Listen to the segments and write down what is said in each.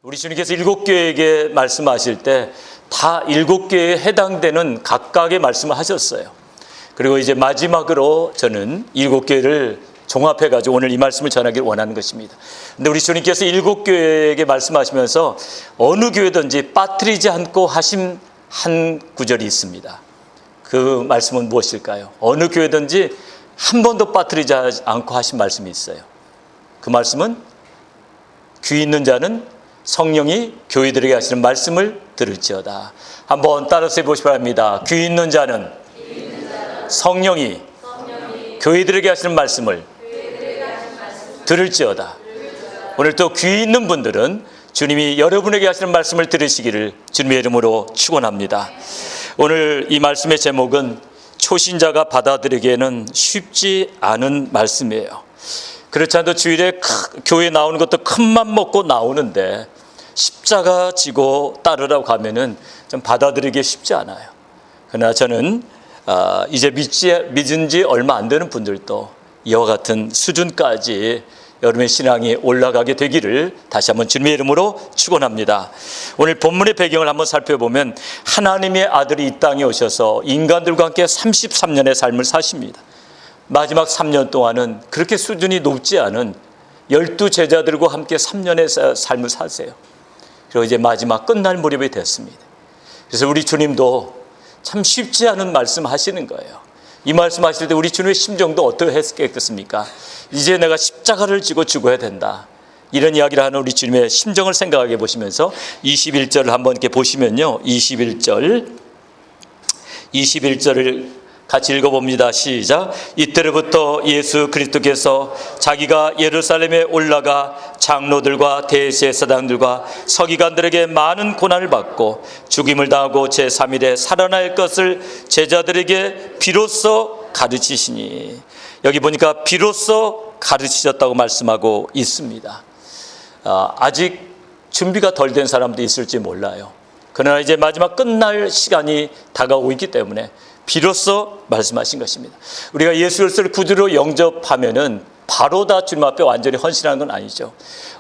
우리 주님께서 7교회에게 말씀하실 때 다 7교회에 해당되는 각각의 말씀을 하셨어요. 그리고 이제 마지막으로 저는 7교회를 종합해가지고 오늘 이 말씀을 전하기를 원하는 것입니다. 근데 우리 주님께서 7교회에게 말씀하시면서 어느 교회든지 빠뜨리지 않고 하신 한 구절이 있습니다. 그 말씀은 무엇일까요? 어느 교회든지 한 번도 빠뜨리지 않고 하신 말씀이 있어요. 그 말씀은 귀 있는 자는 성령이 교회들에게 하시는 말씀을 들을지어다. 한번 따라서 해보시기 바랍니다. 귀 있는 자는 성령이 교회들에게 하시는 말씀을 들을지어다. 오늘 또 귀 있는 분들은 주님이 여러분에게 하시는 말씀을 들으시기를 주님의 이름으로 축원합니다. 오늘 이 말씀의 제목은 초신자가 받아들이기에는 쉽지 않은 말씀이에요. 그렇지 않아도 주일에 교회에 나오는 것도 큰맘 먹고 나오는데 십자가 지고 따르라고 하면은 좀 받아들이기 쉽지 않아요. 그러나 저는 이제 믿은 지 얼마 안 되는 분들도 이와 같은 수준까지 여러분의 신앙이 올라가게 되기를 다시 한번 주님의 이름으로 축원합니다. 오늘 본문의 배경을 한번 살펴보면 하나님의 아들이 이 땅에 오셔서 인간들과 함께 33년의 삶을 사십니다. 마지막 3년 동안은 그렇게 수준이 높지 않은 12제자들과 함께 3년의 삶을 사세요. 그리고 이제 마지막 끝날 무렵이 됐습니다. 그래서 우리 주님도 참 쉽지 않은 말씀 하시는 거예요. 이 말씀 하실 때 우리 주님의 심정도 어떠했겠습니까? 이제 내가 십자가를 지고 죽어야 된다. 이런 이야기를 하는 우리 주님의 심정을 생각해 보시면서 21절을 한번 이렇게 보시면요. 21절을 같이 읽어봅니다. 시작. 이때로부터 예수 그리스도께서 자기가 예루살렘에 올라가 장로들과 대제사장들과 서기관들에게 많은 고난을 받고 죽임을 당하고 제3일에 살아날 것을 제자들에게 비로소 가르치시니, 여기 보니까 비로소 가르치셨다고 말씀하고 있습니다. 아직 준비가 덜 된 사람도 있을지 몰라요. 그러나 이제 마지막 끝날 시간이 다가오고 있기 때문에 비로소 말씀하신 것입니다. 우리가 예수 그리스도를 구주로 영접하면은 바로 다 주님 앞에 완전히 헌신하는 건 아니죠.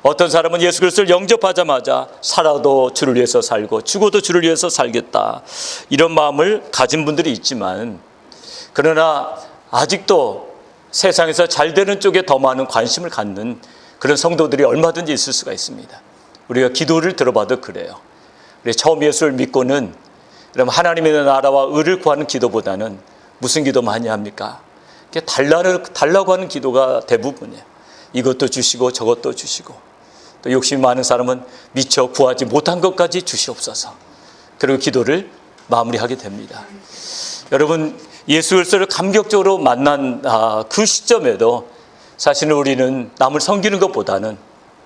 어떤 사람은 예수 그리스도를 영접하자마자 살아도 주를 위해서 살고 죽어도 주를 위해서 살겠다, 이런 마음을 가진 분들이 있지만, 그러나 아직도 세상에서 잘 되는 쪽에 더 많은 관심을 갖는 그런 성도들이 얼마든지 있을 수가 있습니다. 우리가 기도를 들어봐도 그래요. 우리 처음 예수를 믿고는 그럼 하나님의 나라와 의를 구하는 기도보다는 무슨 기도 많이 합니까? 달라고 하는 기도가 대부분이에요. 이것도 주시고 저것도 주시고, 또 욕심이 많은 사람은 미처 구하지 못한 것까지 주시옵소서. 그리고 기도를 마무리하게 됩니다. 여러분, 예수 그리스도를 감격적으로 만난 그 시점에도 사실은 우리는 남을 섬기는 것보다는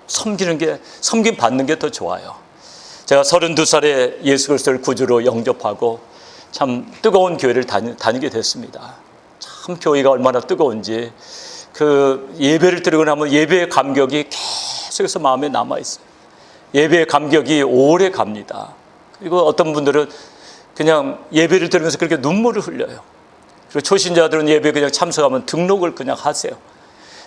섬김 받는 게 더 좋아요. 제가 32살에 예수 그리스도를 구주로 영접하고 참 뜨거운 교회를 다니게 됐습니다. 참 교회가 얼마나 뜨거운지, 그 예배를 드리고 나면 예배의 감격이 계속해서 마음에 남아있어요. 예배의 감격이 오래 갑니다. 그리고 어떤 분들은 그냥 예배를 들으면서 그렇게 눈물을 흘려요. 그리고 초신자들은 예배에 그냥 참석하면 등록을 그냥 하세요.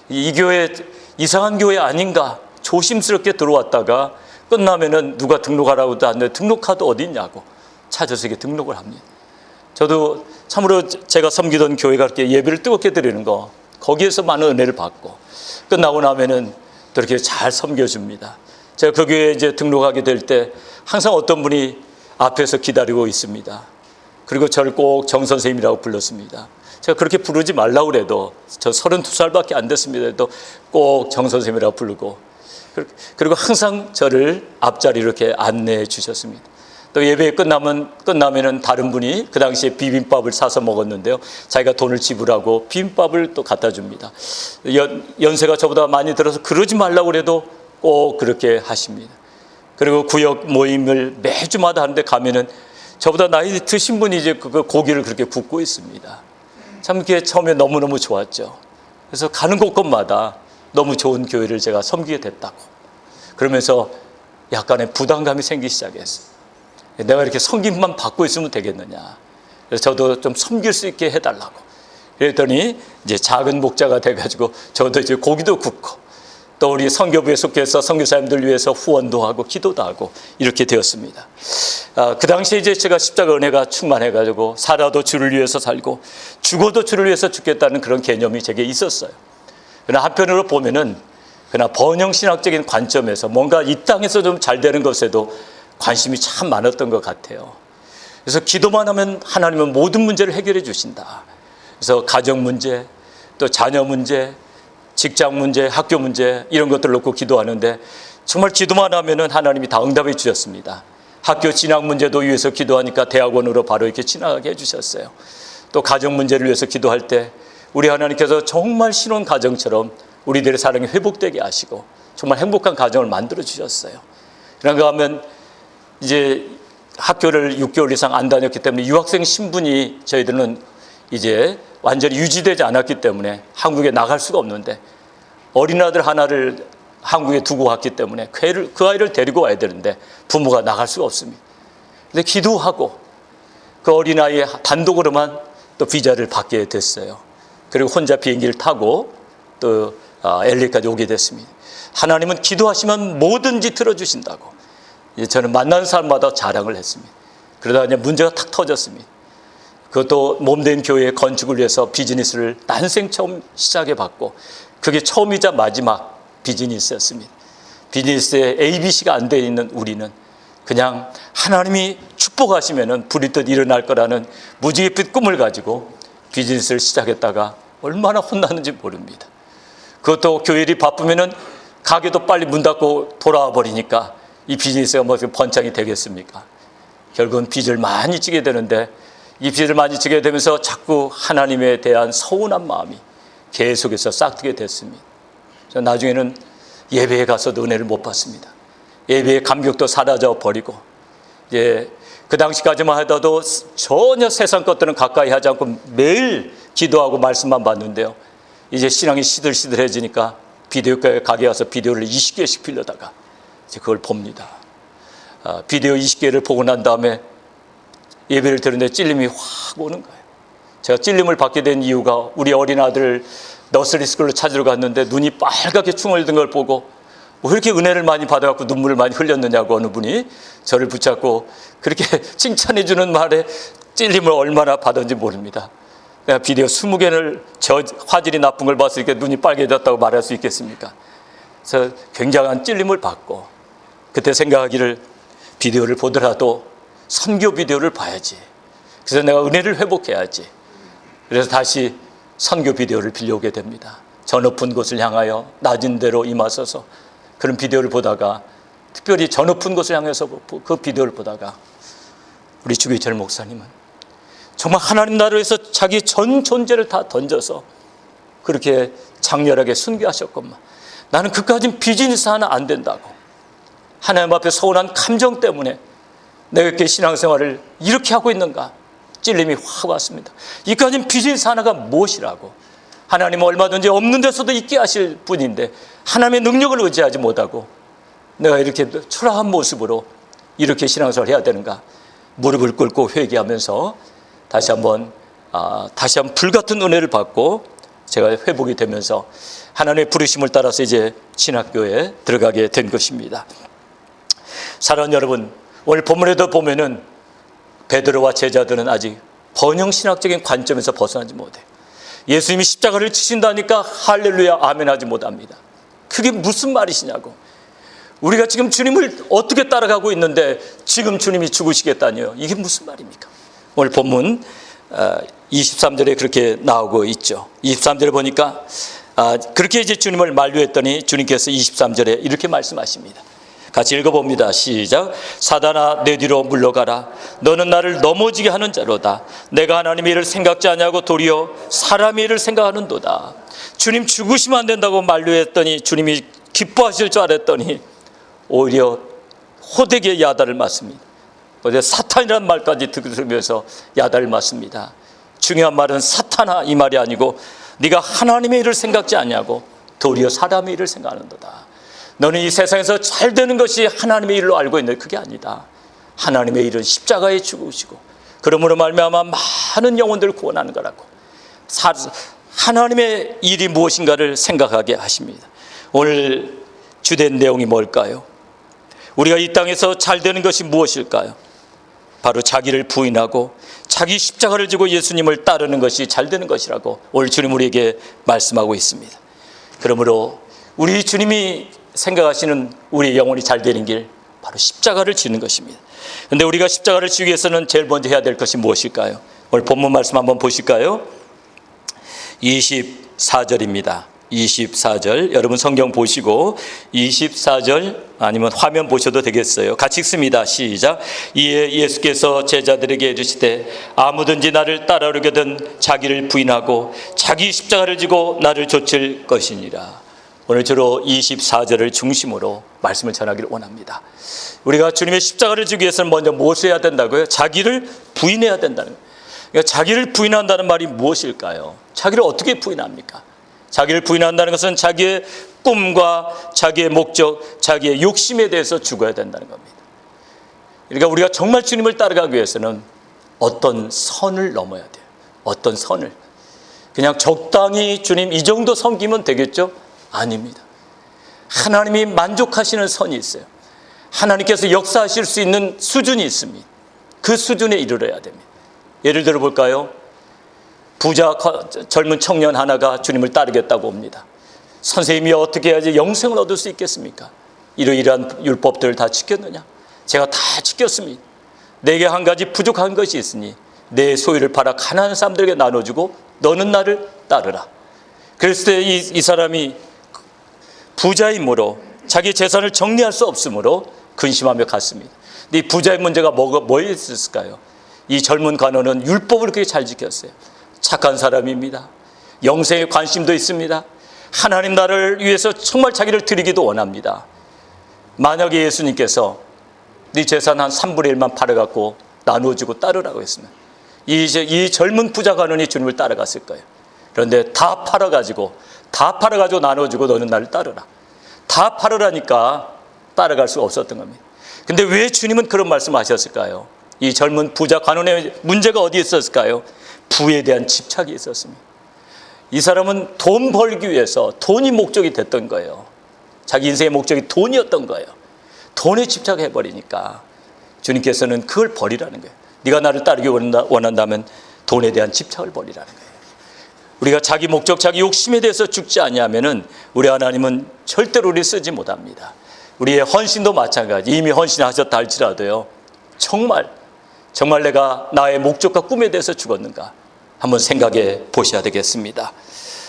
이 교회 이상한 교회 아닌가 조심스럽게 들어왔다가 끝나면은 누가 등록하라고도 하는데 등록카드 어디 있냐고 찾아서 이렇게 등록을 합니다. 저도 참으로 제가 섬기던 교회가 그렇게 예배를 뜨겁게 드리는 거, 거기에서 많은 은혜를 받고 끝나고 나면은 또 이렇게 잘 섬겨줍니다. 제가 그 교회에 이제 등록하게 될 때 항상 어떤 분이 앞에서 기다리고 있습니다. 그리고 저를 꼭 정 선생님이라고 불렀습니다. 제가 그렇게 부르지 말라고 그래도, 저 32살밖에 안 됐습니다. 그래도 꼭 정 선생님이라고 부르고, 그리고 항상 저를 앞자리로 이렇게 안내해 주셨습니다. 또 예배 끝나면은 다른 분이 그 당시에 비빔밥을 사서 먹었는데요, 자기가 돈을 지불하고 비빔밥을 또 갖다 줍니다. 연세가 저보다 많이 들어서 그러지 말라고 그래도 꼭 그렇게 하십니다. 그리고 구역 모임을 매주마다 하는데 가면은 저보다 나이 드신 분이 이제 그 고기를 그렇게 굽고 있습니다. 참 그게 처음에 너무너무 좋았죠. 그래서 가는 곳곳마다 너무 좋은 교회를 제가 섬기게 됐다고, 그러면서 약간의 부담감이 생기기 시작했어요. 내가 이렇게 섬김만 받고 있으면 되겠느냐. 그래서 저도 좀 섬길 수 있게 해달라고. 그랬더니 이제 작은 목자가 돼가지고 저도 이제 고기도 굽고 또 우리 선교부에 속해서 선교사님들 위해서 후원도 하고 기도도 하고 이렇게 되었습니다. 그 당시에 이제 제가 십자가 은혜가 충만해가지고 살아도 주를 위해서 살고 죽어도 주를 위해서 죽겠다는 그런 개념이 제게 있었어요. 그러나 한편으로 보면은 그러나 번영신학적인 관점에서 뭔가 이 땅에서 좀 잘 되는 것에도 관심이 참 많았던 것 같아요. 그래서 기도만 하면 하나님은 모든 문제를 해결해 주신다. 그래서 가정 문제, 또 자녀 문제, 직장 문제, 학교 문제 이런 것들을 놓고 기도하는데 정말 기도만 하면은 하나님이 다 응답해 주셨습니다. 학교 진학 문제도 위해서 기도하니까 대학원으로 바로 이렇게 지나가게 해주셨어요. 또 가정 문제를 위해서 기도할 때 우리 하나님께서 정말 신혼 가정처럼 우리들의 사랑이 회복되게 하시고 정말 행복한 가정을 만들어 주셨어요. 그런가 하면 이제 학교를 6개월 이상 안 다녔기 때문에 유학생 신분이 저희들은 이제 완전히 유지되지 않았기 때문에 한국에 나갈 수가 없는데 어린아들 하나를 한국에 두고 왔기 때문에 그 아이를 데리고 와야 되는데 부모가 나갈 수가 없습니다. 근데 기도하고 그 어린아이 단독으로만 또 비자를 받게 됐어요. 그리고 혼자 비행기를 타고 또 LA까지 오게 됐습니다. 하나님은 기도하시면 뭐든지 들어주신다고 저는 만나는 사람마다 자랑을 했습니다. 그러다 이제 문제가 탁 터졌습니다. 그것도 몸된 교회의 건축을 위해서 비즈니스를 난생 처음 시작해봤고 그게 처음이자 마지막 비즈니스였습니다. 비즈니스에 ABC가 안 돼 있는 우리는 그냥 하나님이 축복하시면 불이 뜻 일어날 거라는 무지갯빛 꿈을 가지고 비즈니스를 시작했다가 얼마나 혼났는지 모릅니다. 그것도 교회일이 바쁘면은 가게도 빨리 문 닫고 돌아와 버리니까 이 비즈니스가 뭐 번창이 되겠습니까? 결국은 빚을 많이 지게 되는데 이 빚을 많이 지게 되면서 자꾸 하나님에 대한 서운한 마음이 계속해서 싹트게 됐습니다. 나중에는 예배에 가서도 은혜를 못 받습니다. 예배의 감격도 사라져 버리고 이제 그 당시까지만 하더라도 전혀 세상 것들은 가까이 하지 않고 매일 기도하고 말씀만 받는데요. 이제 신앙이 시들시들해지니까 비디오 가게 가서 비디오를 20개씩 빌려다가 이제 그걸 봅니다. 비디오 20개를 보고 난 다음에 예배를 드리는데 찔림이 확 오는 거예요. 제가 찔림을 받게 된 이유가 우리 어린 아들을 너스리 스쿨로 찾으러 갔는데 눈이 빨갛게 충혈된 걸 보고 왜 이렇게 은혜를 많이 받아갖고 눈물을 많이 흘렸느냐고 어느 분이 저를 붙잡고 그렇게 칭찬해 주는 말에 찔림을 얼마나 받았는지 모릅니다. 내가 비디오 20개를 저 화질이 나쁜 걸 봤으니까 눈이 빨개졌다고 말할 수 있겠습니까? 그래서 굉장한 찔림을 받고 그때 생각하기를 비디오를 보더라도 선교 비디오를 봐야지. 그래서 내가 은혜를 회복해야지. 그래서 다시 선교 비디오를 빌려오게 됩니다. 저 높은 곳을 향하여 낮은 데로 임하소서 그런 비디오를 보다가 특별히 저 높은 곳을 향해서 그 비디오를 보다가 우리 주기철 목사님은 정말 하나님 나라를 위해서 자기 전 존재를 다 던져서 그렇게 장렬하게 순교하셨건만 나는 그까진 비즈니스 하나 안 된다고 하나님 앞에 서운한 감정 때문에 내가 이렇게 신앙생활을 이렇게 하고 있는가 찔림이 확 왔습니다. 이까진 비즈니스 하나가 무엇이라고 하나님은 얼마든지 없는 데서도 있게 하실 분인데 하나님의 능력을 의지하지 못하고 내가 이렇게 초라한 모습으로 이렇게 신앙생활을 해야 되는가 무릎을 꿇고 회개하면서 다시 한번 불같은 은혜를 받고 제가 회복이 되면서 하나님의 부르심을 따라서 이제 신학교에 들어가게 된 것입니다. 사랑하는 여러분, 오늘 본문에도 보면은 베드로와 제자들은 아직 번영신학적인 관점에서 벗어나지 못해요. 예수님이 십자가를 치신다니까 할렐루야 아멘 하지 못합니다. 그게 무슨 말이시냐고. 우리가 지금 주님을 어떻게 따라가고 있는데 지금 주님이 죽으시겠다니요. 이게 무슨 말입니까? 오늘 본문 23절에 그렇게 나오고 있죠. 23절에 보니까 그렇게 이제 주님을 만류했더니 주님께서 23절에 이렇게 말씀하십니다. 같이 읽어봅니다. 시작. 사단아 내 뒤로 물러가라. 너는 나를 넘어지게 하는 자로다. 내가 하나님의 일을 생각지 아니하고 도리어 사람의 일을 생각하는도다. 주님 죽으시면 안 된다고 만류했더니 주님이 기뻐하실 줄 알았더니 오히려 호되게 야단을 맞습니다. 사탄이라는 말까지 들으면서 야단을 맞습니다. 중요한 말은 사탄아 이 말이 아니고 네가 하나님의 일을 생각지 아니하고 도리어 사람의 일을 생각하는도다. 너는 이 세상에서 잘 되는 것이 하나님의 일로 알고 있는데 그게 아니다. 하나님의 일은 십자가에 죽으시고 그러므로 말미암아 많은 영혼들을 구원하는 거라고. 하나님의 일이 무엇인가를 생각하게 하십니다. 오늘 주된 내용이 뭘까요? 우리가 이 땅에서 잘 되는 것이 무엇일까요? 바로 자기를 부인하고 자기 십자가를 지고 예수님을 따르는 것이 잘 되는 것이라고 오늘 주님 우리에게 말씀하고 있습니다. 그러므로 우리 주님이 생각하시는 우리의 영혼이 잘 되는 길, 바로 십자가를 지는 것입니다. 그런데 우리가 십자가를 지기 위해서는 제일 먼저 해야 될 것이 무엇일까요? 오늘 본문 말씀 한번 보실까요? 24절입니다. 24절, 여러분 성경 보시고 24절 아니면 화면 보셔도 되겠어요. 같이 읽습니다. 시작. 이에 예수께서 제자들에게 이르시되 아무든지 나를 따르려거든 자기를 부인하고 자기 십자가를 지고 나를 좇을 것이니라. 오늘 주로 24절을 중심으로 말씀을 전하기를 원합니다. 우리가 주님의 십자가를 지기 위해서는 먼저 무엇을 해야 된다고요? 자기를 부인해야 된다는 거예요. 그러니까 자기를 부인한다는 말이 무엇일까요? 자기를 어떻게 부인합니까? 자기를 부인한다는 것은 자기의 꿈과 자기의 목적, 자기의 욕심에 대해서 죽어야 된다는 겁니다. 그러니까 우리가 정말 주님을 따라가기 위해서는 어떤 선을 넘어야 돼요. 어떤 선을. 그냥 적당히 주님 이 정도 섬기면 되겠죠? 아닙니다. 하나님이 만족하시는 선이 있어요. 하나님께서 역사하실 수 있는 수준이 있습니다. 그 수준에 이르러야 됩니다. 예를 들어 볼까요? 부자 젊은 청년 하나가 주님을 따르겠다고 옵니다. 선생님이 어떻게 해야지 영생을 얻을 수 있겠습니까? 이러이러한 율법들을 다 지켰느냐? 제가 다 지켰습니다. 내게 한 가지 부족한 것이 있으니 내 소유를 팔아 가난한 사람들에게 나눠주고 너는 나를 따르라. 그랬을 때 이 사람이 부자이므로 자기 재산을 정리할 수 없으므로 근심하며 갔습니다. 근데 이 부자의 문제가 뭐였을까요? 이 젊은 관원은 율법을 그렇게 잘 지켰어요. 착한 사람입니다. 영생에 관심도 있습니다. 하나님 나라를 위해서 정말 자기를 드리기도 원합니다. 만약에 예수님께서 네 재산 한 3분의 1만 팔아갖고 나누어주고 따르라고 했으면 이 젊은 부자 관원이 주님을 따라갔을 거예요. 그런데 다 팔아가지고 나눠주고 너는 나를 따르라. 다 팔으라니까 따라갈 수가 없었던 겁니다. 근데 왜 주님은 그런 말씀을 하셨을까요? 이 젊은 부자 관원의 문제가 어디에 있었을까요? 부에 대한 집착이 있었습니다. 이 사람은 돈 벌기 위해서 돈이 목적이 됐던 거예요. 자기 인생의 목적이 돈이었던 거예요. 돈에 집착해버리니까 주님께서는 그걸 버리라는 거예요. 네가 나를 따르기 원한다면 돈에 대한 집착을 버리라는 거예요. 우리가 자기 목적, 자기 욕심에 대해서 죽지 아니하면은 우리 하나님은 절대로 우리 쓰지 못합니다. 우리의 헌신도 마찬가지. 이미 헌신하셨다 할지라도요. 정말 내가 나의 목적과 꿈에 대해서 죽었는가 한번 생각해 보셔야 되겠습니다.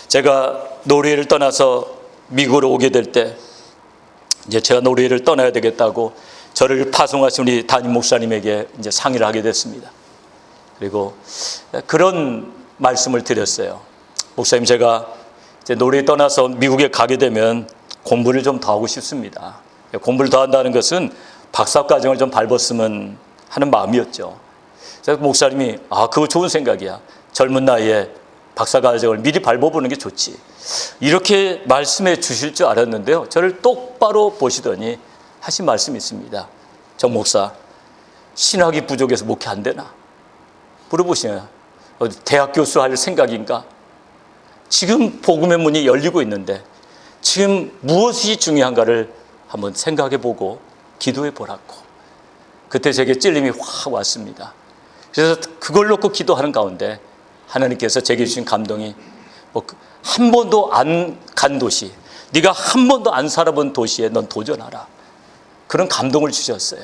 제가 노르웨이를 떠나서 미국으로 오게 될 때 이제 제가 노르웨이를 떠나야 되겠다고 저를 파송하신 우리 담임 목사님에게 이제 상의를 하게 됐습니다. 그리고 그런 말씀을 드렸어요. 목사님, 제가 이제 노르웨이 떠나서 미국에 가게 되면 공부를 좀 더 하고 싶습니다. 공부를 더 한다는 것은 박사과정을 좀 밟았으면 하는 마음이었죠. 그래서 목사님이 그거 좋은 생각이야. 젊은 나이에 박사과정을 미리 밟아보는 게 좋지. 이렇게 말씀해 주실 줄 알았는데요. 저를 똑바로 보시더니 하신 말씀이 있습니다. 정 목사, 신학이 부족해서 목회 안 되나? 물어보시냐. 대학 교수 할 생각인가? 지금 복음의 문이 열리고 있는데 지금 무엇이 중요한가를 한번 생각해 보고 기도해 보라고. 그때 제게 찔림이 확 왔습니다. 그래서 그걸 놓고 기도하는 가운데 하나님께서 제게 주신 감동이 한 번도 안 간 도시, 네가 한 번도 안 살아본 도시에 넌 도전하라. 그런 감동을 주셨어요.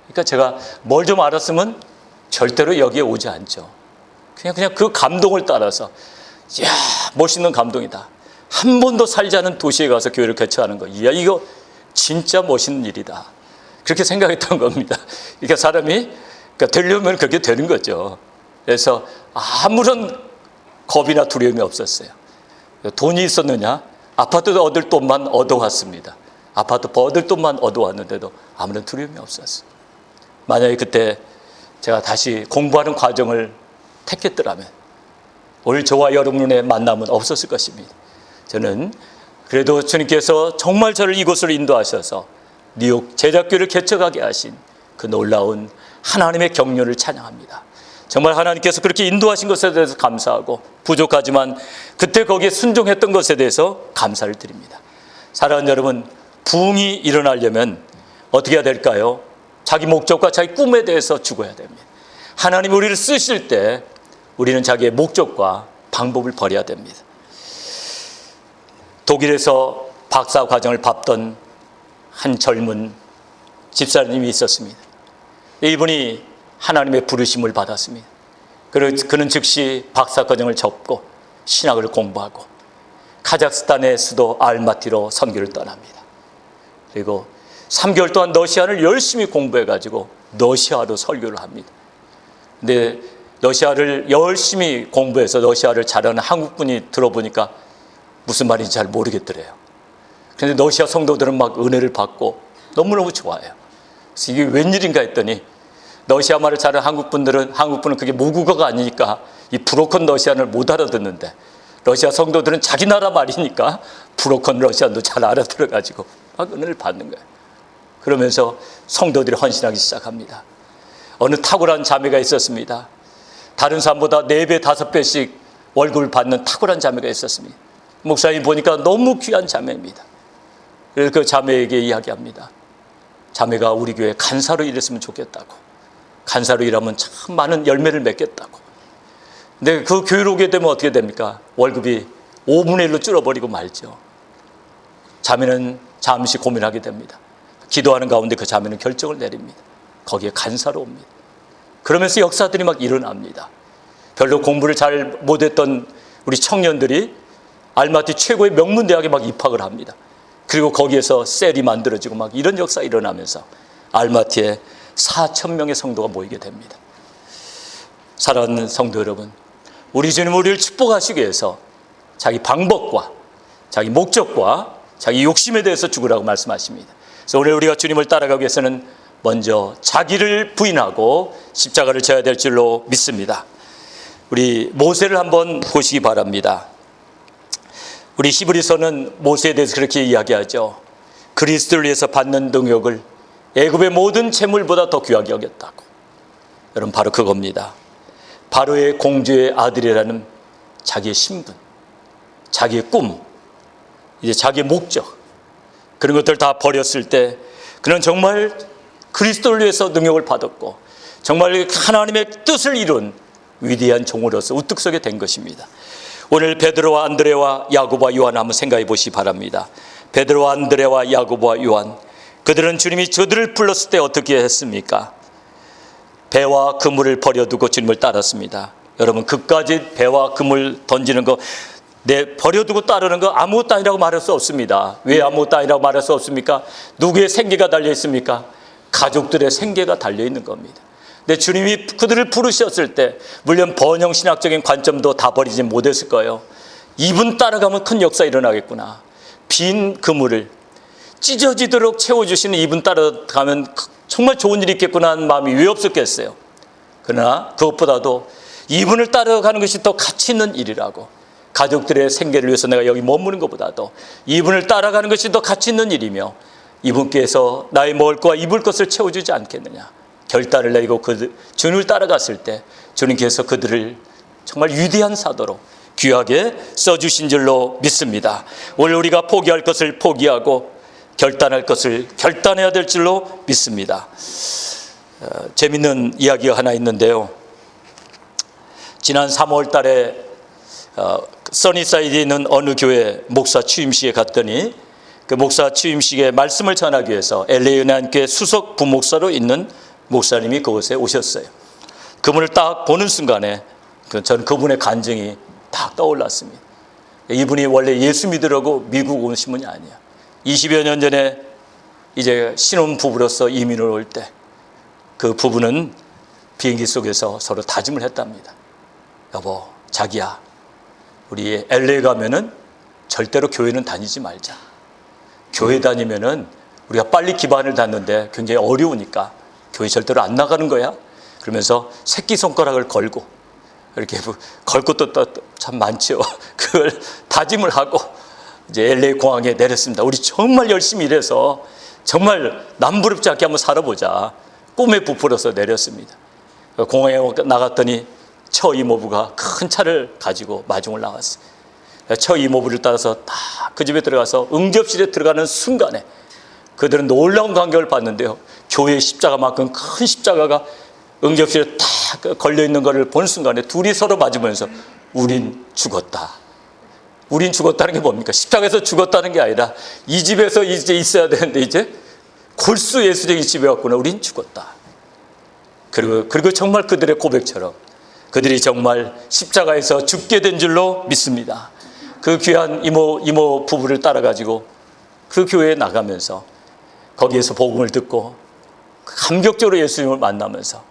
그러니까 제가 뭘 좀 알았으면 절대로 여기에 오지 않죠. 그냥 그 감동을 따라서 이야, 멋있는 감동이다. 한 번도 살지 않은 도시에 가서 교회를 개척하는 거. 이야, 이거 진짜 멋있는 일이다. 그렇게 생각했던 겁니다. 그러니까 사람이 되려면 그렇게 되는 거죠. 그래서 아무런 겁이나 두려움이 없었어요. 돈이 있었느냐? 아파트 얻을 돈만 얻어왔습니다. 아파트 얻을 돈만 얻어왔는데도 아무런 두려움이 없었어요. 만약에 그때 제가 다시 공부하는 과정을 택했더라면 오늘 저와 여러분의 만남은 없었을 것입니다. 저는 그래도 주님께서 정말 저를 이곳으로 인도하셔서 뉴욕 제자교회를 개척하게 하신 그 놀라운 하나님의 경륜을 찬양합니다. 정말 하나님께서 그렇게 인도하신 것에 대해서 감사하고 부족하지만 그때 거기에 순종했던 것에 대해서 감사를 드립니다. 사랑하는 여러분, 부흥이 일어나려면 어떻게 해야 될까요? 자기 목적과 자기 꿈에 대해서 죽어야 됩니다. 하나님 우리를 쓰실 때 우리는 자기의 목적과 방법을 버려야 됩니다. 독일에서 박사 과정을 밟던 한 젊은 집사님이 있었습니다. 이분이 하나님의 부르심을 받았습니다. 그는 즉시 박사 과정을 접고 신학을 공부하고 카자흐스탄의 수도 알마티로 선교를 떠납니다. 그리고 3개월 동안 러시아를 열심히 공부해가지고 러시아로 설교를 합니다. 근데 러시아를 열심히 공부해서 러시아를 잘하는 한국분이 들어보니까 무슨 말인지 잘 모르겠더래요. 그런데 러시아 성도들은 막 은혜를 받고 너무너무 좋아해요. 그래서 이게 웬일인가 했더니 러시아 말을 잘하는 한국분은 그게 모국어가 아니니까 이 브로큰 러시아를 못 알아듣는데 러시아 성도들은 자기 나라 말이니까 브로큰 러시아도 잘 알아들어가지고 막 은혜를 받는 거예요. 그러면서 성도들이 헌신하기 시작합니다. 어느 탁월한 자매가 있었습니다. 다른 사람보다 4배, 5배씩 월급을 받는 탁월한 자매가 있었습니다. 목사님 보니까 너무 귀한 자매입니다. 그래서 그 자매에게 이야기합니다. 자매가 우리 교회 간사로 일했으면 좋겠다고. 간사로 일하면 참 많은 열매를 맺겠다고. 근데 그 교회로 오게 되면 어떻게 됩니까? 월급이 5분의 1로 줄어버리고 말죠. 자매는 잠시 고민하게 됩니다. 기도하는 가운데 그 자매는 결정을 내립니다. 거기에 간사로 옵니다. 그러면서 역사들이 막 일어납니다. 별로 공부를 잘 못했던 우리 청년들이 알마티 최고의 명문대학에 막 입학을 합니다. 그리고 거기에서 셀이 만들어지고 막 이런 역사가 일어나면서 알마티에 4,000명의 성도가 모이게 됩니다. 사랑하는 성도 여러분, 우리 주님 우리를 축복하시기 위해서 자기 방법과 자기 목적과 자기 욕심에 대해서 죽으라고 말씀하십니다. 그래서 오늘 우리가 주님을 따라가기 위해서는 먼저 자기를 부인하고 십자가를 져야 될 줄로 믿습니다. 우리 모세를 한번 보시기 바랍니다. 우리 히브리서는 모세에 대해서 그렇게 이야기하죠. 그리스도를 위해서 받는 능욕을 애굽의 모든 재물보다 더 귀하게 여겼다고. 여러분 바로 그겁니다. 바로의 공주의 아들이라는 자기의 신분, 자기의 꿈, 이제 자기의 목적, 그런 것들 다 버렸을 때 그는 정말 그리스도를 위해서 능욕을 받았고 정말 하나님의 뜻을 이룬 위대한 종으로서 우뚝 서게 된 것입니다. 오늘 베드로와 안드레와 야고보와 요한 한번 생각해 보시기 바랍니다. 베드로와 안드레와 야고보와 요한, 그들은 주님이 저들을 불렀을 때 어떻게 했습니까? 배와 그물을 버려두고 주님을 따랐습니다. 여러분 그까지 배와 그물 던지는 거 버려두고 따르는 거 아무것도 아니라고 말할 수 없습니다. 왜 아무것도 아니라고 말할 수 없습니까? 누구의 생계가 달려 있습니까? 가족들의 생계가 달려 있는 겁니다. 근데 주님이 그들을 부르셨을 때 물론 번영 신학적인 관점도 다 버리지 못했을 거예요. 이분 따라가면 큰 역사 일어나겠구나. 빈 그물을 찢어지도록 채워주시는 이분 따라가면 정말 좋은 일이 있겠구나 하는 마음이 왜 없었겠어요. 그러나 그것보다도 이분을 따라가는 것이 더 가치 있는 일이라고, 가족들의 생계를 위해서 내가 여기 머무는 것보다도 이분을 따라가는 것이 더 가치 있는 일이며 이분께서 나의 먹을 것과 입을 것을 채워주지 않겠느냐 결단을 내리고 주님을 따라갔을 때 주님께서 그들을 정말 위대한 사도로 귀하게 써주신 줄로 믿습니다. 오늘 우리가 포기할 것을 포기하고 결단할 것을 결단해야 될 줄로 믿습니다. 재밌는 이야기가 하나 있는데요. 지난 3월 달에 써니사이드에 있는 어느 교회 목사 취임식에 갔더니 그 목사 취임식에 말씀을 전하기 위해서 LA 은혜교회 수석 부목사로 있는 목사님이 그곳에 오셨어요. 그분을 딱 보는 순간에 저는 그분의 간증이 딱 떠올랐습니다. 이분이 원래 예수 믿으려고 미국 오신 분이 아니에요. 20여 년 전에 이제 신혼 부부로서 이민을 올 때 그 부부는 비행기 속에서 서로 다짐을 했답니다. 여보, 자기야, 우리 LA 가면은 절대로 교회는 다니지 말자. 교회 다니면은 우리가 빨리 기반을 닫는데 굉장히 어려우니까 교회 절대로 안 나가는 거야. 그러면서 새끼손가락을 걸고, 이렇게 걸 것도 참 많죠. 그걸 다짐을 하고 이제 LA 공항에 내렸습니다. 우리 정말 열심히 일해서 정말 남부럽지 않게 한번 살아보자. 꿈에 부풀어서 내렸습니다. 공항에 나갔더니 처 이모부가 큰 차를 가지고 마중을 나왔어요. 처 이모부를 따라서 다 그 집에 들어가서 응접실에 들어가는 순간에 그들은 놀라운 감격을 받는데요. 교회의 십자가만큼 큰 십자가가 응접실에 딱 걸려있는 것을 보는 순간에 둘이 서로 맞으면서 우린 죽었다. 우린 죽었다는 게 뭡니까? 십자가에서 죽었다는 게 아니라 이 집에서 이제 있어야 되는데 이제 골수 예수적인 집에 왔구나. 우린 죽었다. 그리고 정말 그들의 고백처럼 그들이 정말 십자가에서 죽게 된 줄로 믿습니다. 그 귀한 이모 부부를 따라가지고 그 교회에 나가면서 거기에서 복음을 듣고 감격적으로 예수님을 만나면서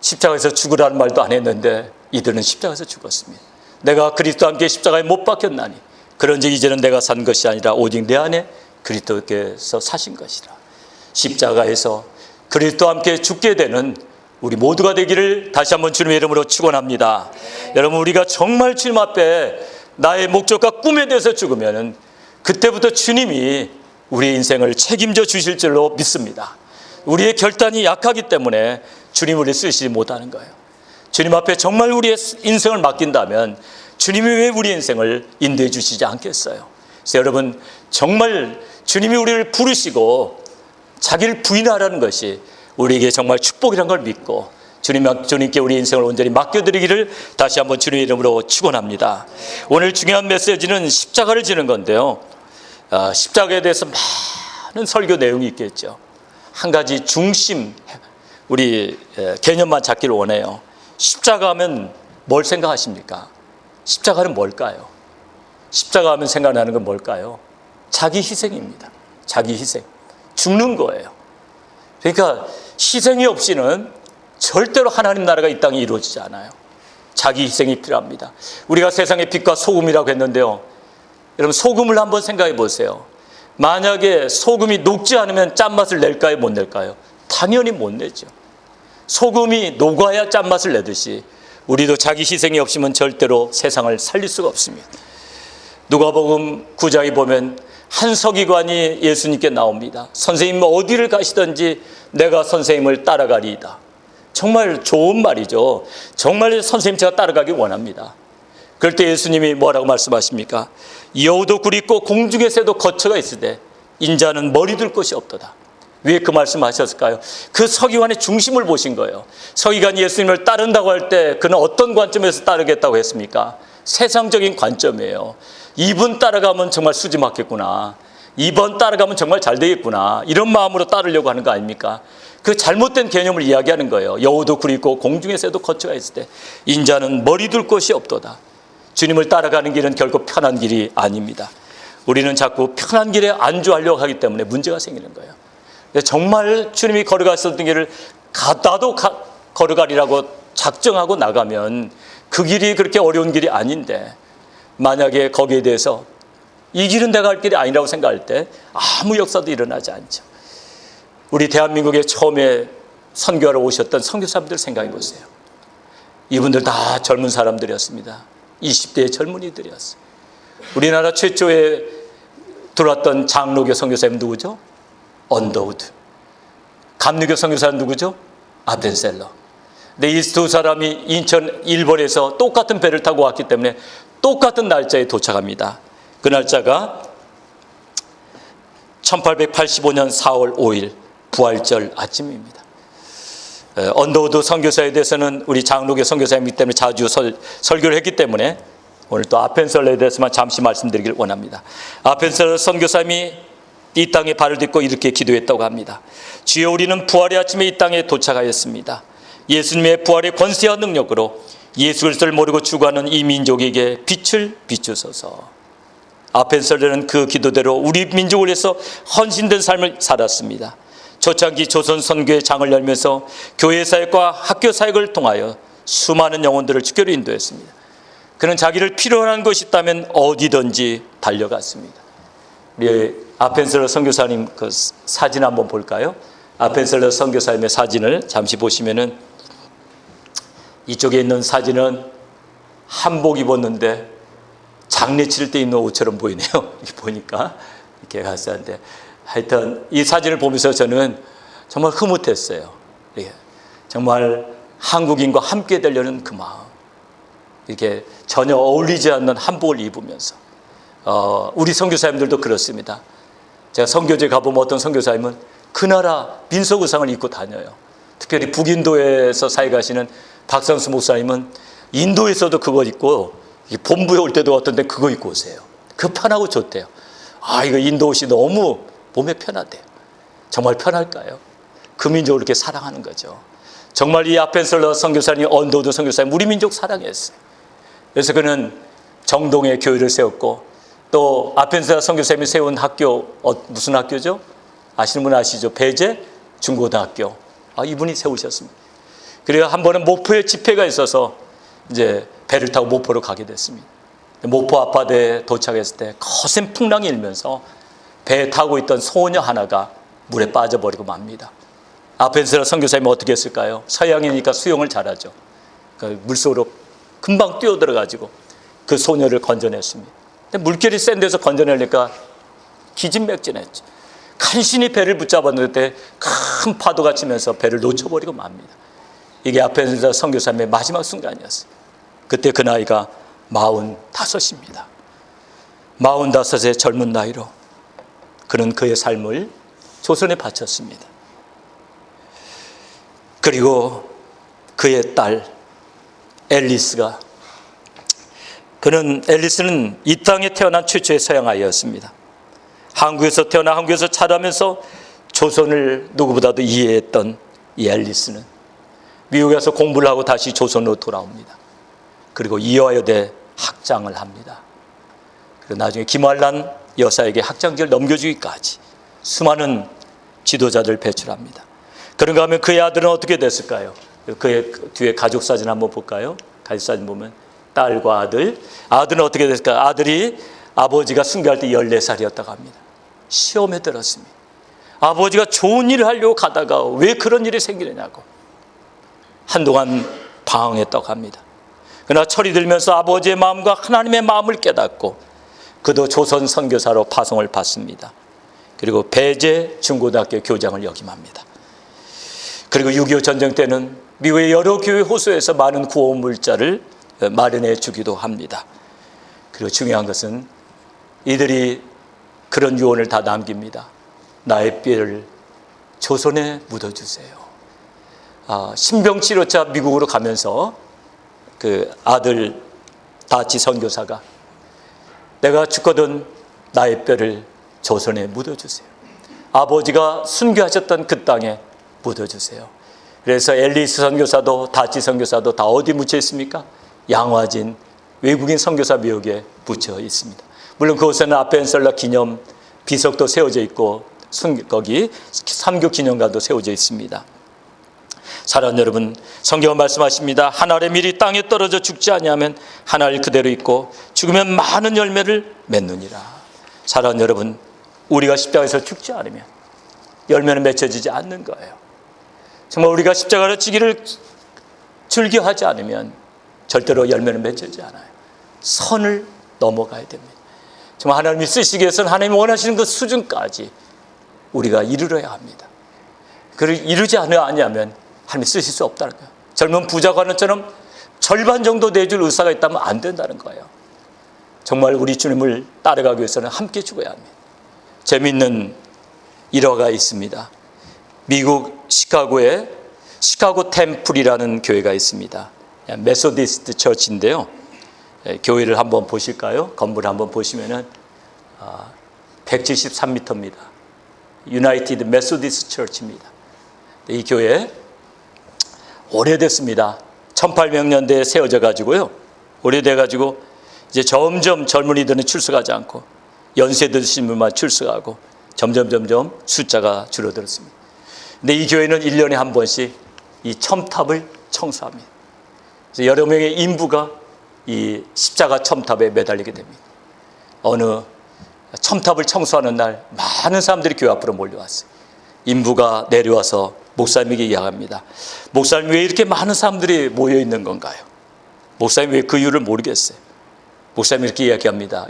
십자가에서 죽으라는 말도 안 했는데 이들은 십자가에서 죽었습니다. 내가 그리스도와 함께 십자가에 못 박혔나니 그런즉 이제는 내가 산 것이 아니라 오직 내 안에 그리스도께서 사신 것이라. 십자가에서 그리스도와 함께 죽게 되는 우리 모두가 되기를 다시 한번 주님의 이름으로 축원합니다. 여러분, 우리가 정말 주님 앞에 나의 목적과 꿈에 대해서 죽으면 그때부터 주님이 우리의 인생을 책임져 주실 줄로 믿습니다. 우리의 결단이 약하기 때문에 주님 우리를 쓰시지 못하는 거예요. 주님 앞에 정말 우리의 인생을 맡긴다면 주님이 왜 우리의 인생을 인도해 주시지 않겠어요? 그래서 여러분, 정말 주님이 우리를 부르시고 자기를 부인하라는 것이 우리에게 정말 축복이라는 걸 믿고 주님께 우리 인생을 온전히 맡겨드리기를 다시 한번 주님의 이름으로 축원합니다. 오늘 중요한 메시지는 십자가를 지는 건데요. 십자가에 대해서 많은 설교 내용이 있겠죠. 한 가지 중심, 우리 개념만 잡기를 원해요. 십자가 하면 뭘 생각하십니까? 십자가는 뭘까요? 십자가 하면 생각나는 건 뭘까요? 자기 희생입니다. 자기 희생. 죽는 거예요. 그러니까 희생이 없이는 절대로 하나님 나라가 이 땅에 이루어지지 않아요. 자기 희생이 필요합니다. 우리가 세상의 빛과 소금이라고 했는데요. 여러분, 소금을 한번 생각해 보세요. 만약에 소금이 녹지 않으면 짠맛을 낼까요? 못 낼까요? 당연히 못 내죠. 소금이 녹아야 짠맛을 내듯이 우리도 자기 희생이 없으면 절대로 세상을 살릴 수가 없습니다. 누가복음 9장에 보면 한 서기관이 예수님께 나옵니다. 선생님, 어디를 가시든지 내가 선생님을 따라가리이다. 정말 좋은 말이죠. 정말 선생님 제가 따라가기 원합니다. 그럴 때 예수님이 뭐라고 말씀하십니까? 여우도 굴이 있고 공중의 새도 거처가 있으되 인자는 머리 둘 곳이 없도다. 왜 그 말씀하셨을까요? 그 서기관의 중심을 보신 거예요. 서기관이 예수님을 따른다고 할 때 그는 어떤 관점에서 따르겠다고 했습니까? 세상적인 관점이에요. 이분 따라가면 정말 수지 맞겠구나. 이번 따라가면 정말 잘 되겠구나. 이런 마음으로 따르려고 하는 거 아닙니까? 그 잘못된 개념을 이야기하는 거예요. 여우도 굴이 있고 공중의 새도 거처가 있을 때 인자는 머리 둘 곳이 없도다. 주님을 따라가는 길은 결코 편한 길이 아닙니다. 우리는 자꾸 편한 길에 안주하려고 하기 때문에 문제가 생기는 거예요. 정말 주님이 걸어가셨던 길을 나도 걸어가리라고 작정하고 나가면 그 길이 그렇게 어려운 길이 아닌데, 만약에 거기에 대해서 이 길은 내가 갈 길이 아니라고 생각할 때 아무 역사도 일어나지 않죠. 우리 대한민국에 처음에 선교하러 오셨던 선교사님들 생각해 보세요. 이분들 다 젊은 사람들이었습니다. 20대의 젊은이들이었어요. 우리나라 최초에 들어왔던 장로교 선교사님 누구죠? 언더우드. 감리교 선교사는 누구죠? 아펜셀러. 근데 이 두 사람이 인천 일본에서 똑같은 배를 타고 왔기 때문에 똑같은 날짜에 도착합니다. 그 날짜가 1885년 4월 5일 부활절 아침입니다. 언더우드 선교사에 대해서는 우리 장로교 선교사이기 때문에 자주 설교를 했기 때문에 오늘 또 아펜셀러에 대해서만 잠시 말씀드리길 원합니다. 아펜셀러 선교사님이 이 땅에 발을 딛고 이렇게 기도했다고 합니다. 주여, 우리는 부활의 아침에 이 땅에 도착하였습니다. 예수님의 부활의 권세와 능력으로 예수 그리스도를 모르고 죽어가는 이 민족에게 빛을 비추소서. 아펜셀러는 그 기도대로 우리 민족을 위해서 헌신된 삶을 살았습니다. 초창기 조선 선교의 장을 열면서 교회 사역과 학교 사역을 통하여 수많은 영혼들을 주교로 인도했습니다. 그는 자기를 필요로 하는 것이 있다면 어디든지 달려갔습니다. 우리 아펜셀러 선교사님 그 사진 한번 볼까요? 아펜셀러 선교사님의 사진을 잠시 보시면은, 이쪽에 있는 사진은 한복 입었는데 장례 치를 때 입는 옷처럼 보이네요. 이렇게 보니까 이렇게 갔었는데, 하여튼 이 사진을 보면서 저는 정말 흐뭇했어요. 정말 한국인과 함께 되려는 그 마음, 이렇게 전혀 어울리지 않는 한복을 입으면서 우리 선교사님들도 그렇습니다. 제가 선교제 가보면 어떤 선교사님은 그 나라 민속 의상을 입고 다녀요. 특별히 북인도에서 사역하시는 박상수 목사님은 인도에서도 그거 입고 본부에 올 때도 어떤 데 그거 입고 오세요. 그 편하고 좋대요. 이거 인도 옷이 너무 몸에 편하대요. 정말 편할까요? 그 민족을 이렇게 사랑하는 거죠. 정말 이 아펜셀러 선교사님, 언더우드 선교사님 우리 민족 사랑했어요. 그래서 그는 정동에 교회를 세웠고, 또 아펜셀러 선교사님이 세운 학교, 무슨 학교죠? 아시는 분 아시죠? 배제 중고등학교. 이분이 세우셨습니다. 그리고 한 번은 목포에 집회가 있어서 이제 배를 타고 목포로 가게 됐습니다. 목포 앞바다에 도착했을 때 거센 풍랑이 일면서 배에 타고 있던 소녀 하나가 물에 빠져버리고 맙니다. 아펜셀러 선교사님이 어떻게 했을까요? 서양이니까 수영을 잘하죠. 물속으로 금방 뛰어들어가지고 그 소녀를 건져냈습니다. 근데 물결이 센 데서 건져내니까 기진맥진했죠. 간신히 배를 붙잡았는데 큰 파도가 치면서 배를 놓쳐버리고 맙니다. 이게 아펜셀러 선교사님의 마지막 순간이었어요. 그때 그 나이가 45입니다. 45의 젊은 나이로 그는 그의 삶을 조선에 바쳤습니다. 그리고 그의 딸 앨리스는 이 땅에 태어난 최초의 서양 아이였습니다. 한국에서 태어나 한국에서 자라면서 조선을 누구보다도 이해했던 이 앨리스는 미국에서 공부를 하고 다시 조선으로 돌아옵니다. 그리고 이화여대 학장을 합니다. 그리고 나중에 김활란 여사에게 학장직을 넘겨주기까지 수많은 지도자들을 배출합니다. 그런가 하면 그의 아들은 어떻게 됐을까요? 그의 뒤에 가족사진 한번 볼까요? 가족사진 보면 딸과 아들은 어떻게 됐을까요? 아들이 아버지가 순교할 때 14살이었다고 합니다. 시험에 들었습니다. 아버지가 좋은 일을 하려고 가다가 왜 그런 일이 생기느냐고 한동안 방황했다고 합니다. 그러나 철이 들면서 아버지의 마음과 하나님의 마음을 깨닫고 그도 조선 선교사로 파송을 받습니다. 그리고 배제 중고등학교 교장을 역임합니다. 그리고 6.25 전쟁 때는 미국의 여러 교회 호수에서 많은 구호물자를 마련해 주기도 합니다. 그리고 중요한 것은 이들이 그런 유언을 다 남깁니다. 나의 뼈를 조선에 묻어주세요. 신병치료차 미국으로 가면서 그 아들 다치 선교사가 내가 죽거든 나의 뼈를 조선에 묻어주세요. 아버지가 순교하셨던 그 땅에 묻어주세요. 그래서 앨리스 선교사도 다치 선교사도 다 어디 묻혀 있습니까? 양화진 외국인 선교사 묘역에 묻혀 있습니다. 물론 그곳에는 아펜셀러 기념 비석도 세워져 있고 거기 삼교 기념관도 세워져 있습니다. 사랑하는 여러분, 성경은 말씀하십니다. 한 알의 밀이 땅에 떨어져 죽지 아니하면 한 알 그대로 있고 죽으면 많은 열매를 맺느니라. 사랑하는 여러분, 우리가 십자가에서 죽지 않으면 열매는 맺혀지지 않는 거예요. 정말 우리가 십자가를 지기를 즐겨하지 않으면 절대로 열매는 맺혀지지 않아요. 선을 넘어가야 됩니다. 정말 하나님이 쓰시기 위해서는 하나님이 원하시는 그 수준까지 우리가 이르러야 합니다. 그를 이루지 않으면 하나님이 쓰실 수 없다는 거예요. 젊은 부자관원처럼 절반 정도 내줄 의사가 있다면 안 된다는 거예요. 정말 우리 주님을 따라가기 위해서는 함께 죽어야 합니다. 재미있는 일화가 있습니다. 미국 시카고에 시카고 템플이라는 교회가 있습니다. 메소디스트 처치인데요. 교회를 한번 보실까요? 건물을 한번 보시면은 173m입니다. 유나이티드 메소디스트 처치입니다. 이 교회 오래됐습니다. 1800년대에 세워져 가지고요. 오래돼 가지고 이제 점점 젊은이들은 출석하지 않고 연세 드신 분만 출석하고 점점 숫자가 줄어들었습니다. 근데 이 교회는 1년에 한 번씩 이 첨탑을 청소합니다. 그래서 여러 명의 인부가 이 십자가 첨탑에 매달리게 됩니다. 어느 첨탑을 청소하는 날 많은 사람들이 교회 앞으로 몰려왔어요. 인부가 내려와서 목사님에게 이야기합니다. 목사님, 왜 이렇게 많은 사람들이 모여 있는 건가요? 목사님 왜 그 이유를 모르겠어요. 목사님이 이렇게 이야기합니다.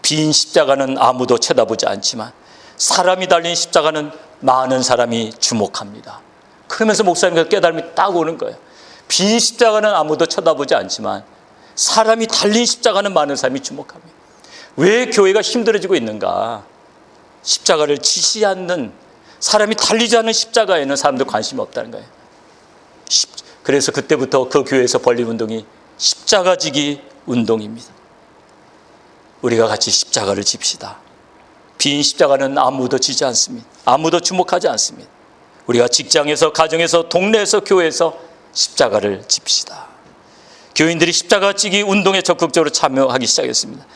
빈 십자가는 아무도 쳐다보지 않지만 사람이 달린 십자가는 많은 사람이 주목합니다. 그러면서 목사님과 깨달음이 딱 오는 거예요. 빈 십자가는 아무도 쳐다보지 않지만 사람이 달린 십자가는 많은 사람이 주목합니다. 왜 교회가 힘들어지고 있는가? 십자가를 지지 않는, 사람이 달리지 않는 십자가에는 사람들 관심이 없다는 거예요. 그래서 그때부터 그 교회에서 벌린 운동이 십자가 지기 운동입니다. 우리가 같이 십자가를 집시다. 빈 십자가는 아무도 지지 않습니다. 아무도 주목하지 않습니다. 우리가 직장에서, 가정에서, 동네에서, 교회에서 십자가를 집시다. 교인들이 십자가 지기 운동에 적극적으로 참여하기 시작했습니다.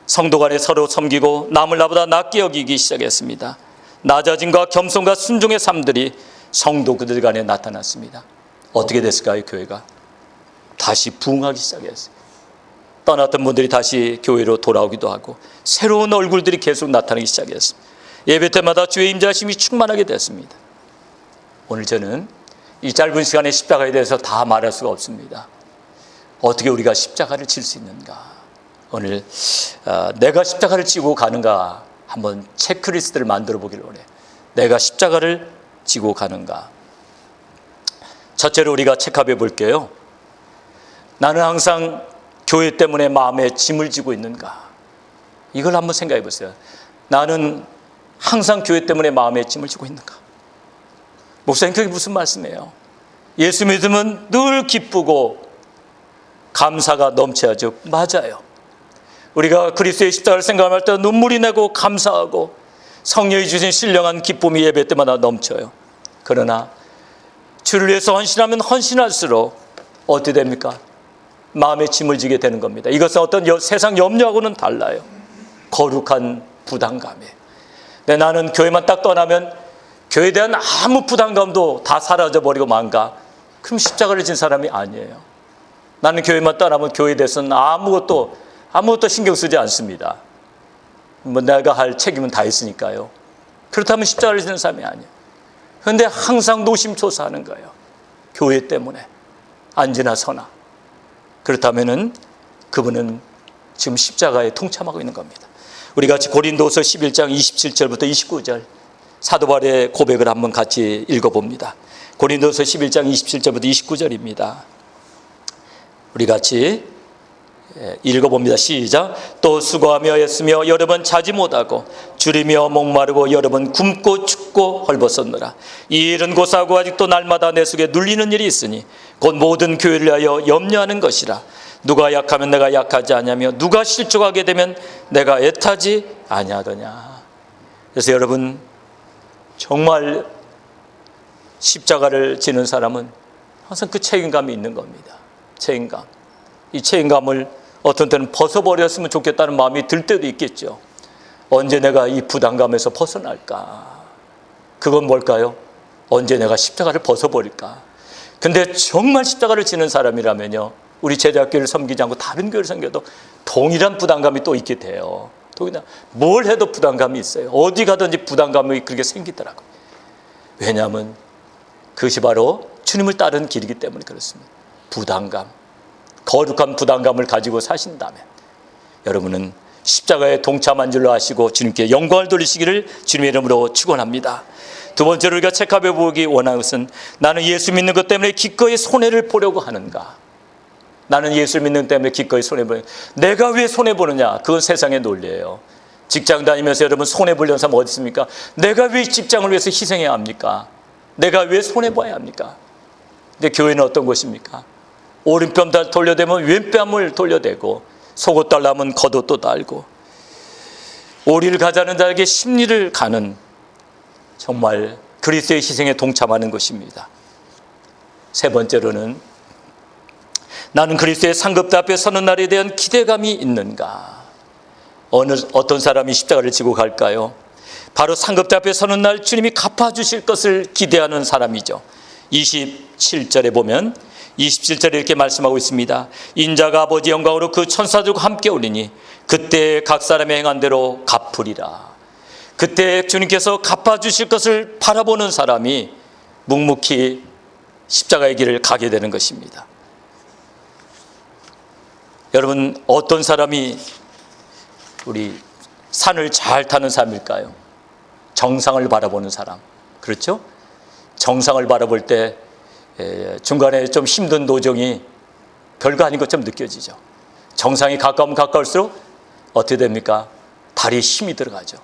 성도 간에 서로 섬기고 남을 나보다 낫게 여기기 시작했습니다. 낮아짐과 겸손과 순종의 삶들이 성도 그들 간에 나타났습니다. 어떻게 됐을까요? 교회가 다시 부흥하기 시작했어요. 떠났던 분들이 다시 교회로 돌아오기도 하고 새로운 얼굴들이 계속 나타나기 시작했습니다. 예배 때마다 주의 임재하심이 충만하게 됐습니다. 오늘 저는 이 짧은 시간에 십자가에 대해서 다 말할 수가 없습니다. 어떻게 우리가 십자가를 질 수 있는가? 오늘 내가 십자가를 지고 가는가 한번 체크리스트를 만들어 보기를 원해요. 내가 십자가를 지고 가는가? 첫째로 우리가 체크해 볼게요. 나는 항상 교회 때문에 마음에 짐을 지고 있는가? 이걸 한번 생각해 보세요. 나는 항상 교회 때문에 마음에 짐을 지고 있는가? 목사님, 그게 무슨 말씀이에요? 예수 믿으면 늘 기쁘고 감사가 넘쳐야죠. 맞아요. 우리가 그리스도의 십자가를 생각할 때 눈물이 나고 감사하고 성령이 주신 신령한 기쁨이 예배 때마다 넘쳐요. 그러나 주를 위해서 헌신하면 헌신할수록 어떻게 됩니까? 마음에 짐을 지게 되는 겁니다. 이것은 어떤 세상 염려하고는 달라요. 거룩한 부담감에. 근데 나는 교회만 딱 떠나면 교회에 대한 아무 부담감도 다 사라져버리고 만가. 그럼 십자가를 진 사람이 아니에요. 나는 교회만 떠나면 교회에 대해서는 아무것도 신경 쓰지 않습니다. 뭐 내가 할 책임은 다 있으니까요. 그렇다면 십자가를 지는 사람이 아니에요. 그런데 항상 노심초사하는 거예요. 교회 때문에 안지나 서나. 그렇다면은 그분은 지금 십자가에 동참하고 있는 겁니다. 우리 같이 고린도서 11장 27절부터 29절 사도 바울의 고백을 한번 같이 읽어봅니다. 고린도서 11장 27절부터 29절입니다. 우리 같이 읽어봅니다. 시작. 또 수고하며 애쓰며 여러 번 자지 못하고 줄이며 목마르고 여러 번 굶고 춥고 헐벗었노라. 이 일은 고사하고 아직도 날마다 내 속에 눌리는 일이 있으니 곧 모든 교회를 위하여 염려하는 것이라. 누가 약하면 내가 약하지 아니하며 누가 실족하게 되면 내가 애타지 아니하더냐. 그래서 여러분, 정말 십자가를 지는 사람은 항상 그 책임감이 있는 겁니다. 책임감. 이 책임감을 어떤 때는 벗어버렸으면 좋겠다는 마음이 들 때도 있겠죠. 언제 내가 이 부담감에서 벗어날까? 그건 뭘까요? 언제 내가 십자가를 벗어버릴까? 근데 정말 십자가를 지는 사람이라면요, 우리 제자교회를 섬기지 않고 다른 교회를 섬겨도 동일한 부담감이 또 있게 돼요. 뭘 해도 부담감이 있어요. 어디 가든지 부담감이 그렇게 생기더라고요. 왜냐하면 그것이 바로 주님을 따르는 길이기 때문에 그렇습니다. 부담감, 거룩한 부담감을 가지고 사신다면 여러분은 십자가에 동참한 줄로 아시고 주님께 영광을 돌리시기를 주님의 이름으로 축원합니다. 두 번째로 우리가 체크해 보기 원하는 것은 나는 예수 믿는 것 때문에 기꺼이 손해를 보려고 하는가? 나는 예수 믿는 것 때문에 기꺼이 손해보는, 내가 왜 손해보느냐? 그건 세상의 논리예요. 직장 다니면서 여러분 손해보려는 사람 어디 있습니까? 내가 왜 직장을 위해서 희생해야 합니까? 내가 왜 손해봐야 합니까? 근데 교회는 어떤 곳입니까? 오른뺨 돌려대면 왼뺨을 돌려대고 속옷 달라면 겉옷도 달고 오리를 가자는 자에게 심리를 가는, 정말 그리스도의 희생에 동참하는 것입니다. 세 번째로는 나는 그리스도의 상급대 앞에 서는 날에 대한 기대감이 있는가? 어떤 사람이 십자가를 지고 갈까요? 바로 상급대 앞에 서는 날 주님이 갚아주실 것을 기대하는 사람이죠. 27절에 보면 27절에 이렇게 말씀하고 있습니다. 인자가 아버지 영광으로 그 천사들과 함께 오리니 그때 각 사람의 행한 대로 갚으리라. 그때 주님께서 갚아주실 것을 바라보는 사람이 묵묵히 십자가의 길을 가게 되는 것입니다. 여러분, 어떤 사람이 우리 산을 잘 타는 사람일까요? 정상을 바라보는 사람. 그렇죠? 정상을 바라볼 때 중간에 좀 힘든 도정이 별거 아닌 것처럼 느껴지죠. 정상이 가까우면 가까울수록 어떻게 됩니까? 다리에 힘이 들어가죠.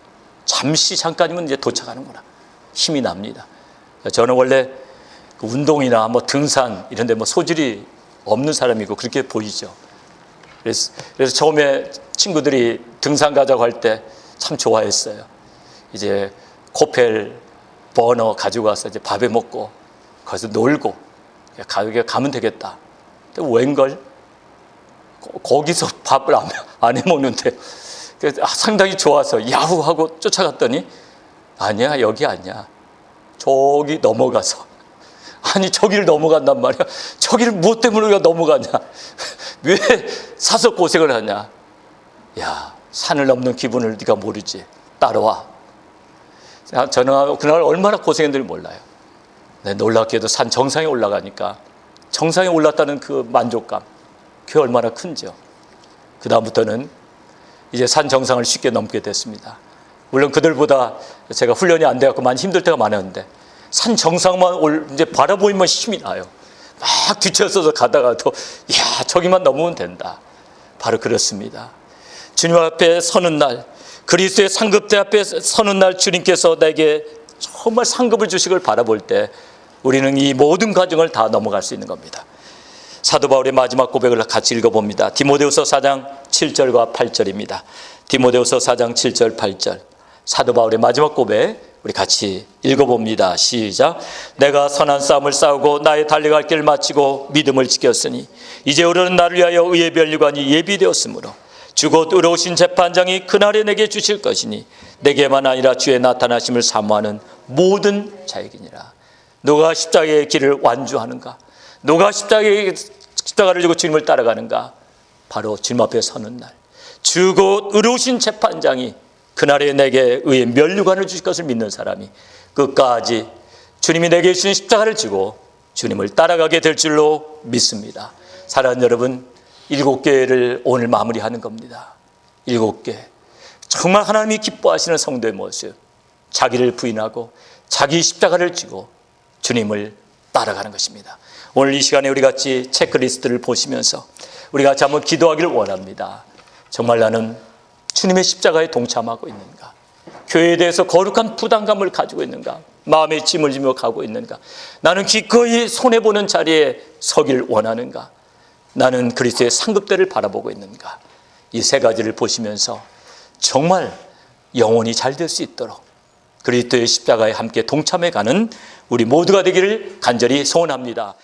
잠깐이면 이제 도착하는구나. 힘이 납니다. 저는 원래 운동이나 뭐 등산 이런 데 뭐 소질이 없는 사람이고 그렇게 보이죠. 그래서 처음에 친구들이 등산 가자고 할 때 참 좋아했어요. 이제 코펠 버너 가지고 와서 이제 밥에 먹고 거기서 놀고 가면 되겠다. 근데 웬걸 거기서 밥을 안 해 먹는데 상당히 좋아서 야후 하고 쫓아갔더니 아니야, 여기 아니야. 저기 넘어가서. 아니, 저기를 넘어간단 말이야. 저기를 무엇 때문에 우리가 넘어가냐. 왜 사서 고생을 하냐. 야, 산을 넘는 기분을 네가 모르지. 따라와. 저는 그날 얼마나 고생했는지 몰라요. 네, 놀랍게도 산 정상에 올라가니까 정상에 올랐다는 그 만족감, 그게 얼마나 큰지요. 그 다음부터는 이제 산 정상을 쉽게 넘게 됐습니다. 물론 그들보다 제가 훈련이 안 돼갖고 많이 힘들 때가 많았는데 산 정상만 이제 바라보이면 힘이 나요. 막 뒤쳐서서 가다가도 야, 저기만 넘으면 된다. 바로 그렇습니다. 주님 앞에 서는 날, 그리스도의 상급대 앞에 서는 날 주님께서 내게 정말 상급을 주시길 바라볼 때 우리는 이 모든 과정을 다 넘어갈 수 있는 겁니다. 사도 바울의 마지막 고백을 같이 읽어봅니다. 디모데후서 4장 7절과 8절입니다. 디모데후서 4장 7절 8절. 사도 바울의 마지막 고백 우리 같이 읽어봅니다. 시작. 내가 선한 싸움을 싸우고 나의 달려갈 길을 마치고 믿음을 지켰으니 이제 오르는 날을 위하여 의의 면류관이 예비되었으므로 주 곧 의로우신 재판장이 그날에 내게 주실 것이니 내게만 아니라 주의 나타나심을 사모하는 모든 자에게니라. 누가 십자가의 길을 완주하는가? 누가 십자가를 지고 주님을 따라가는가? 바로 주님 앞에 서는 날, 주 곧 의로우신 재판장이 그날에 내게 의의 면류관을 주실 것을 믿는 사람이 끝까지 주님이 내게 주신 십자가를 지고 주님을 따라가게 될 줄로 믿습니다. 사랑하는 여러분, 7개를 오늘 마무리하는 겁니다. 7개. 정말 하나님이 기뻐하시는 성도의 모습. 자기를 부인하고 자기 십자가를 지고 주님을 따라가는 것입니다. 오늘 이 시간에 우리 같이 체크리스트를 보시면서 우리 같이 한번 기도하기를 원합니다. 정말 나는 주님의 십자가에 동참하고 있는가? 교회에 대해서 거룩한 부담감을 가지고 있는가? 마음의 짐을 지며 가고 있는가? 나는 기꺼이 손해보는 자리에 서길 원하는가? 나는 그리스도의 상급대를 바라보고 있는가? 이 세 가지를 보시면서 정말 영혼이 잘 될 수 있도록 그리스도의 십자가에 함께 동참해가는 우리 모두가 되기를 간절히 소원합니다.